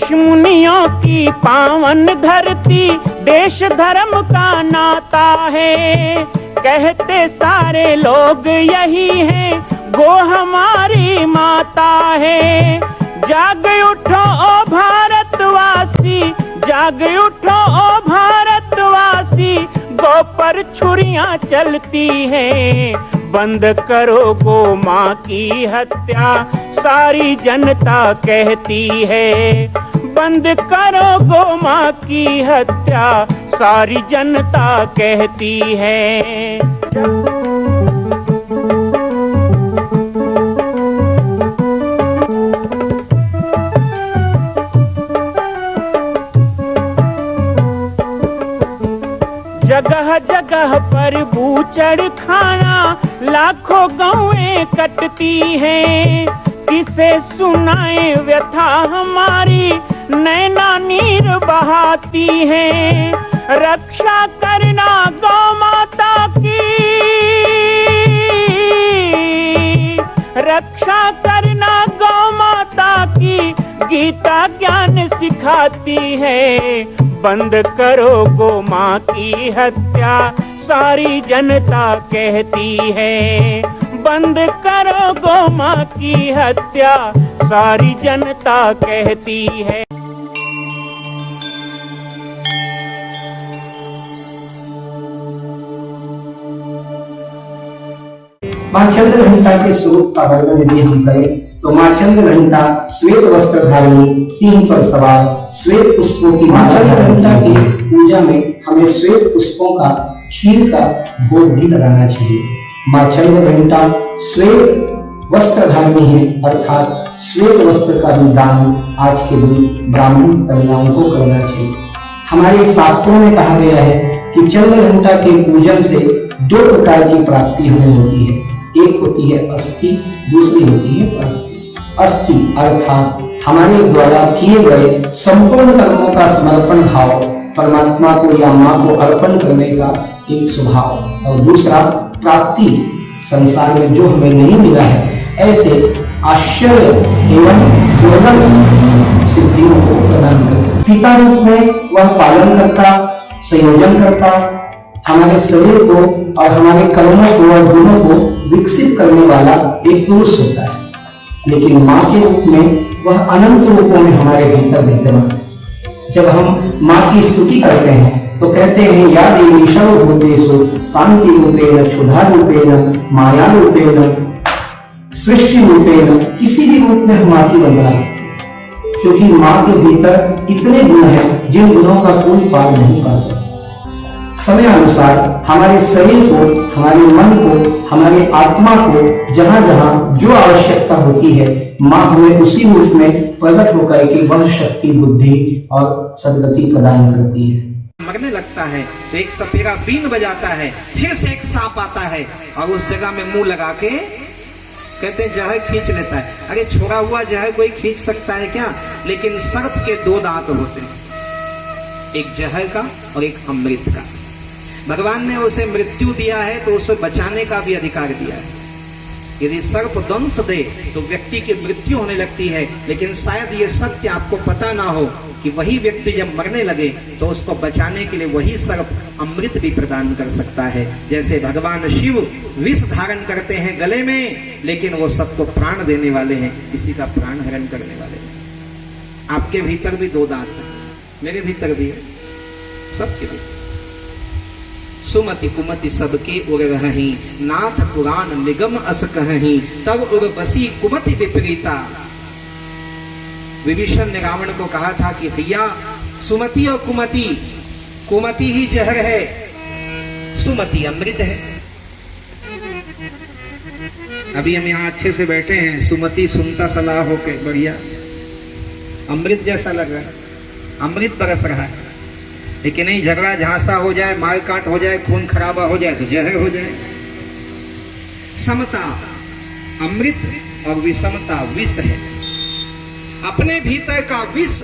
ऋषि मुनियों की पावन धरती, देश धर्म का नाता है। कहते सारे लोग यही हैं, गो हमारी माता है। जाग उठो ओ भारतवासी, जाग उठो ओ भारतवासी, गो पर छुरियां चलती हैं। बंद करो गो माँ की हत्या, सारी जनता कहती है। बंद करो गो माँ की हत्या, सारी जनता कहती है। जगह जगह पर बूचड़ खाना, लाखों गौएं कटती हैं। किसे सुनाए व्यथा हमारी, नैना नीर बहाती हैं। रक्षा करना गौ माता की, रक्षा करना गौ माता की, गीता ज्ञान सिखाती है। बंद करो गो माँ की हत्या, सारी जनता कहती है। बंद करो गो माँ की हत्या, सारी जनता कहती है। माँ चंद्रघंटा के स्वरूप का वर्णन यदि हम करें तो माँ चंद्रघंटा श्वेत वस्त्र धारिणी, सिंह पर सवार, श्वेत पुष्पों की माँ चंद्रघंटा की पूजा में हमें श्वेत पुष्पों का, खीर का भोग भी लगाना चाहिए। माँ चंद्रघंटा श्वेत वस्त्र धारिणी है, अर्थात श्वेत वस्त्र का भी दान आज के दिन ब्राह्मण कन्याओं को करना चाहिए। हमारे शास्त्रों में कहा गया है कि चंद्रघंटा के पूजन से दो प्रकार की प्राप्ति हमें होती है। एक होती है अस्थि, दूसरी होती है प्राप्ति। अस्थि अर्थात हमारे द्वारा किए गए संपूर्ण कर्मों का समर्पण भाव, परमात्मा को या माँ को अर्पण करने का एक स्वभाव। और दूसरा प्राप्ति, संसार में जो हमें नहीं मिला है ऐसे आश्चर्य एवं दुर्लभ सिद्धियों को प्रदान करता। पिता रूप में वह पालन करता, संयोजन करता, हमारे शरीर को और हमारे कर्मों को और गुणों को विकसित करने वाला एक पुरुष होता है। लेकिन माँ के रूप में वह अनंत रूपों में हमारे भीतर विद्यमान है। जब हम माँ की स्तुति करते हैं तो कहते हैं या देवी सर्वभूतेषु शांति रूपेण, क्षुधा रूपेण, माया रूपेण, सृष्टि रूपेण, किसी भी रूप में माँ की वंदना करते हैं। क्योंकि माँ के भीतर इतने गुण हैं जिन गुणों का कोई पार नहीं पा सकता। समय अनुसार हमारे शरीर को, हमारे मन को, हमारे आत्मा को जहाँ जहाँ जो आवश्यकता होती है, माँ हमें उसी रूप में प्रकट होकर के वह शक्ति, बुद्धि और सद्गति प्रदान करती है। मरने लगता है तो एक सपेरा बीन बजाता है, फिर से एक सांप आता है और उस जगह में मुंह लगा के कहते हैं जहर खींच लेता है। अरे छोड़ा हुआ जहर कोई खींच सकता है क्या? लेकिन सर्प के दो दांत होते हैं, एक जहर का और एक अमृत का। भगवान ने उसे मृत्यु दिया है तो उसे बचाने का भी अधिकार दिया है। यदि सर्प दंश दे तो व्यक्ति की मृत्यु होने लगती है, लेकिन शायद ये सत्य आपको पता ना हो कि वही व्यक्ति जब मरने लगे तो उसको बचाने के लिए वही सर्प अमृत भी प्रदान कर सकता है। जैसे भगवान शिव विष धारण करते हैं गले में, लेकिन वो सबको प्राण देने वाले हैं, किसी का प्राण हरण करने वाले हैं। आपके भीतर भी दो दांत हैं, मेरे भीतर भी है, सबके भीतर। सुमति कुमति सबके उर रही, नाथ पुराण निगम अस कहीं, तब उर बसी कुमति विपरीता। विभीषण ने रावण को कहा था कि भैया सुमति और कुमति, कुमति ही जहर है, सुमति अमृत है। अभी हम यहाँ अच्छे से बैठे हैं, सुमति सुनता सलाह होके बढ़िया, अमृत जैसा लग रहा है, अमृत बरस रहा है। लेकिन नहीं, झगड़ा झांसा हो जाए, मार काट हो जाए, खून खराबा हो जाए तो जहर हो जाए। समता अमृत और विषमता विष है। अपने भीतर का विष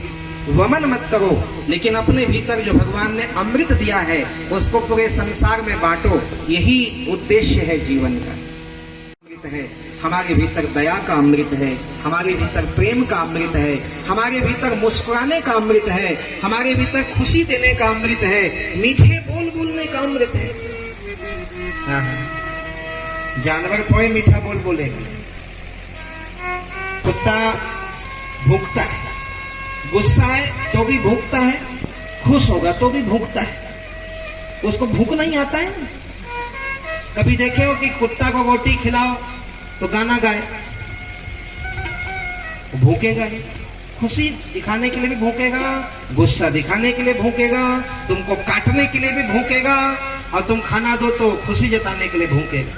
वमन मत करो, लेकिन अपने भीतर जो भगवान ने अमृत दिया है उसको पूरे संसार में बांटो। यही उद्देश्य है जीवन का। अमृत है हमारे भीतर दया का अमृत है, हमारे भीतर प्रेम का अमृत है, हमारे भीतर मुस्कुराने का अमृत है, हमारे भीतर खुशी देने का अमृत है, मीठे बोल बोलने का अमृत है। जानवर थोड़े मीठा बोल बोलेगा। कुत्ता भूखता है, गुस्सा है तो भी भूखता है, खुश होगा तो भी भूखता है, उसको भूख नहीं आता है। कभी देखे हो कि कुत्ता को रोटी खिलाओ तो गाना गाए? भूखेगा ही, खुशी दिखाने के लिए भी भूखेगा, गुस्सा दिखाने के लिए भूखेगा, तुमको काटने के लिए भी भूखेगा, और तुम खाना दो तो खुशी जताने के लिए भूखेगा।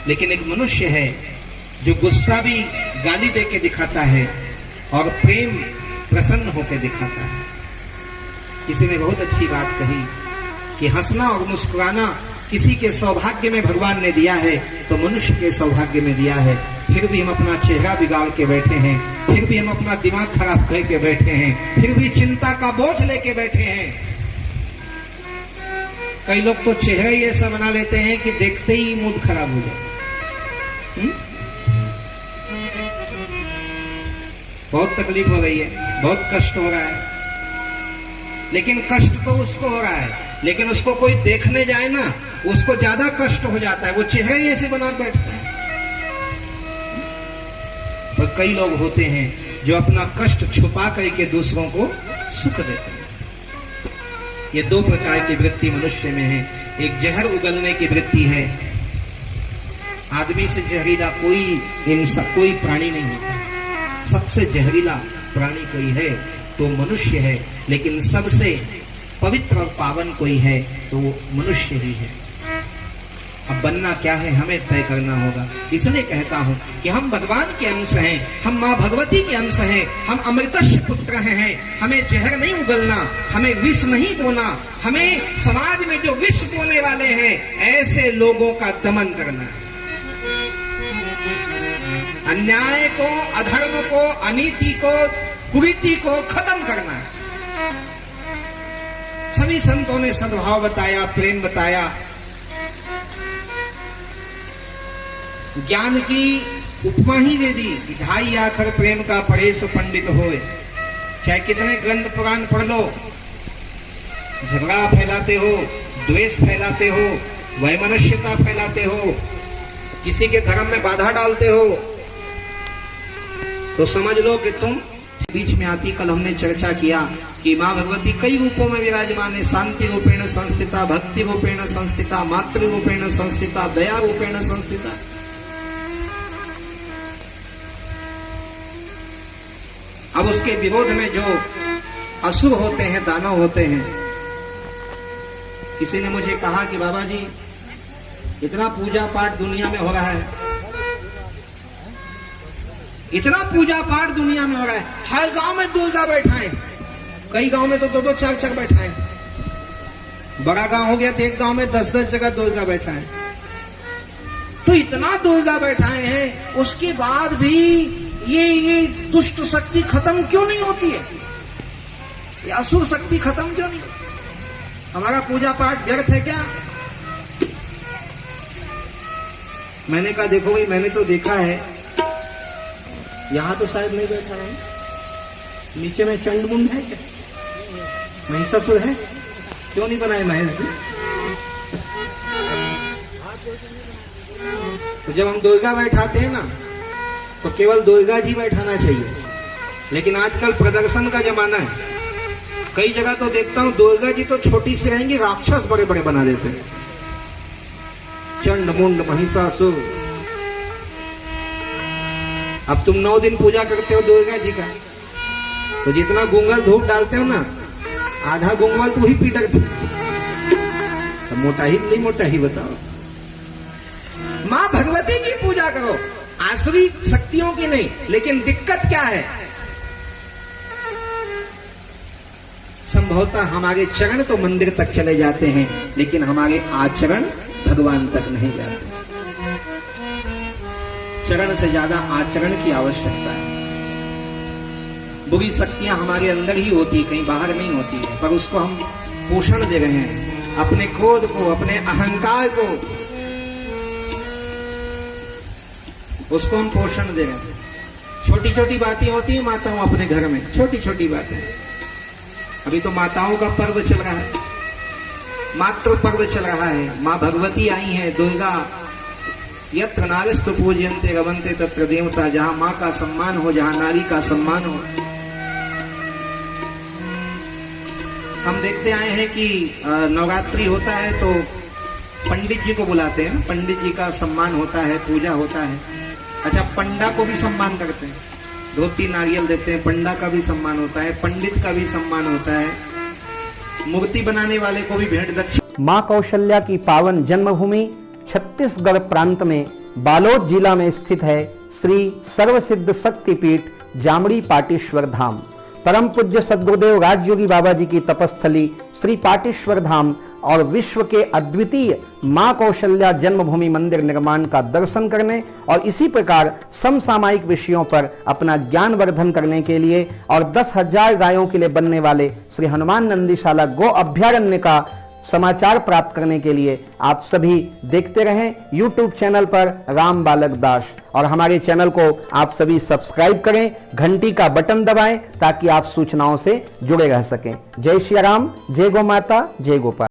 लेकिन एक मनुष्य है जो गुस्सा भी गाली देके दिखाता है और प्रेम प्रसन्न होकर दिखाता है। किसी ने बहुत अच्छी बात कही कि हंसना और मुस्कुराना किसी के सौभाग्य में भगवान ने दिया है तो मनुष्य के सौभाग्य में दिया है। फिर भी हम अपना चेहरा बिगाड़ के बैठे हैं, फिर भी हम अपना दिमाग खराब करके बैठे हैं, फिर भी चिंता का बोझ लेके बैठे हैं। कई लोग तो चेहरा ही ऐसा बना लेते हैं कि देखते ही मूड खराब हो जाए। बहुत तकलीफ हो रही है, बहुत कष्ट हो रहा है, लेकिन कष्ट तो उसको हो रहा है, लेकिन उसको कोई देखने जाए ना, उसको ज्यादा कष्ट हो जाता है, वो चेहरा ही ऐसे बना बैठता है। पर कई लोग होते हैं जो अपना कष्ट छुपा करके दूसरों को सुख देते हैं। ये दो प्रकार की वृत्ति मनुष्य में है। एक जहर उगलने की वृत्ति है। आदमी से जहरीला कोई प्राणी नहीं होता। सबसे जहरीला प्राणी कोई है तो मनुष्य है, लेकिन सबसे पवित्र और पावन कोई है तो वो मनुष्य ही है। अब बनना क्या है हमें तय करना होगा। इसलिए कहता हूं कि हम भगवान के अंश हैं, हम मां भगवती के अंश हैं, हम अमृतस्य पुत्र हैं। हमें जहर नहीं उगलना, हमें विष नहीं बोना, हमें समाज में जो विष बोने वाले हैं ऐसे लोगों का दमन करना है। अन्याय को, अधर्म को, अनीति को, कुरीति को खत्म करना है। सभी संतों ने सद्भाव बताया, प्रेम बताया। ज्ञान की उपमा ही दे दी कि ढाई आखर प्रेम का पढ़े सो पंडित होए। चाहे कितने ग्रंथ पुराण पढ़ लो, झगड़ा फैलाते हो, द्वेष फैलाते हो, वैमनस्यता फैलाते हो, किसी के धर्म में बाधा डालते हो, तो समझ लो कि तुम बीच में आती। कल हमने चर्चा किया कि मां भगवती कई रूपों में विराजमान है। शांति रूपेण संस्थिता, भक्ति रूपेण संस्थिता, मातृ रूपेण संस्थिता, दया रूपेण संस्थिता। अब उसके विरोध में जो असुर होते हैं, दानव होते हैं। किसी ने मुझे कहा कि बाबा जी इतना पूजा पाठ दुनिया में हो रहा है, इतना पूजा पाठ दुनिया में हो रहा है, हर गांव में दुर्गा बैठाएं, कई गांव में तो दो दो चार चार बैठाएं। बड़ा गांव हो गया तो एक गांव में 10-10 जगह दुर्गा बैठाएं। तो इतना दुर्गा बैठाए हैं, उसके बाद भी ये दुष्ट शक्ति खत्म क्यों नहीं होती है? ये असुर शक्ति खत्म क्यों नहीं? हमारा पूजा पाठ व्यर्थ है क्या? मैंने कहा देखो भाई, मैंने तो देखा है, यहां तो शायद नहीं बैठा है, नीचे में चंडमुंड है क्या, महिषासुर है, क्यों नहीं बनाए महेश जी? तो जब हम दुर्गा बैठाते हैं ना तो केवल दुर्गा जी बैठाना चाहिए। लेकिन आजकल प्रदर्शन का जमाना है, कई जगह तो देखता हूं दुर्गा जी तो छोटी सी रहेंगी, राक्षस बड़े बड़े बना देते हैं, चंडमुंड, महिषासुर। अब तुम 9 दिन पूजा करते हो दुर्गा जी का, तो जितना गुंगल धूप डालते हो ना, आधा गुंगल तो ही पीटक दो, तो मोटा ही नहीं मोटा ही बताओ। मां भगवती की पूजा करो, आसुरी शक्तियों की नहीं। लेकिन दिक्कत क्या है? संभवतः हमारे चरण तो मंदिर तक चले जाते हैं, लेकिन हमारे आचरण भगवान तक नहीं जाते। चरण से ज्यादा आचरण की आवश्यकता है। बुरी शक्तियां हमारे अंदर ही होती है, कहीं बाहर नहीं होती है, पर उसको हम पोषण दे रहे हैं, अपने क्रोध को, अपने अहंकार को। उसको हम पोषण दे रहे हैं। छोटी छोटी बातें होती है माताओं अपने घर में, छोटी छोटी बातें। अभी तो माताओं का पर्व चल रहा है, मातृ पर्व चल रहा है। माँ भगवती आई है, दुर्गा। यत्र नारीस्तु पूज्यन्ते रवन्ते तत्र देवता। जहां माँ का सम्मान हो, जहां नारी का सम्मान हो। हम देखते आए हैं कि नवरात्रि होता है तो पंडित जी को बुलाते हैं, पंडित जी का सम्मान होता है, पूजा होता है। अच्छा, पंडा को भी सम्मान करते हैं, धोती नारियल देते हैं, पंडा का भी सम्मान होता है, पंडित का भी सम्मान होता है, मूर्ति बनाने वाले को भी भेंट दक्षिणा। मां कौशल्या की पावन जन्मभूमि छत्तीसगढ़ प्रांत में बालोद जिला में स्थित है श्री सर्वसिद्ध शक्तिपीठ जामड़ी पाटेश्वर धाम। परम पूज्य सद्गुरुदेव राजयोगी बाबा जी की तपस्थली श्री पाटेश्वर धाम और विश्व के अद्वितीय मां कौशल्या जन्मभूमि मंदिर निर्माण का दर्शन करने और इसी प्रकार समसामयिक विषयों पर अपना ज्ञानवर्धन करने के लिए और 10,000 गायों के लिए बनने वाले श्री हनुमान नंदीशाला गो अभ्यारण्य का समाचार प्राप्त करने के लिए आप सभी देखते रहें YouTube चैनल पर राम बालक दास, और हमारे चैनल को आप सभी सब्सक्राइब करें, घंटी का बटन दबाएं ताकि आप सूचनाओं से जुड़े रह सकें। जय श्री राम, जय गौ माता, जय गोपाल।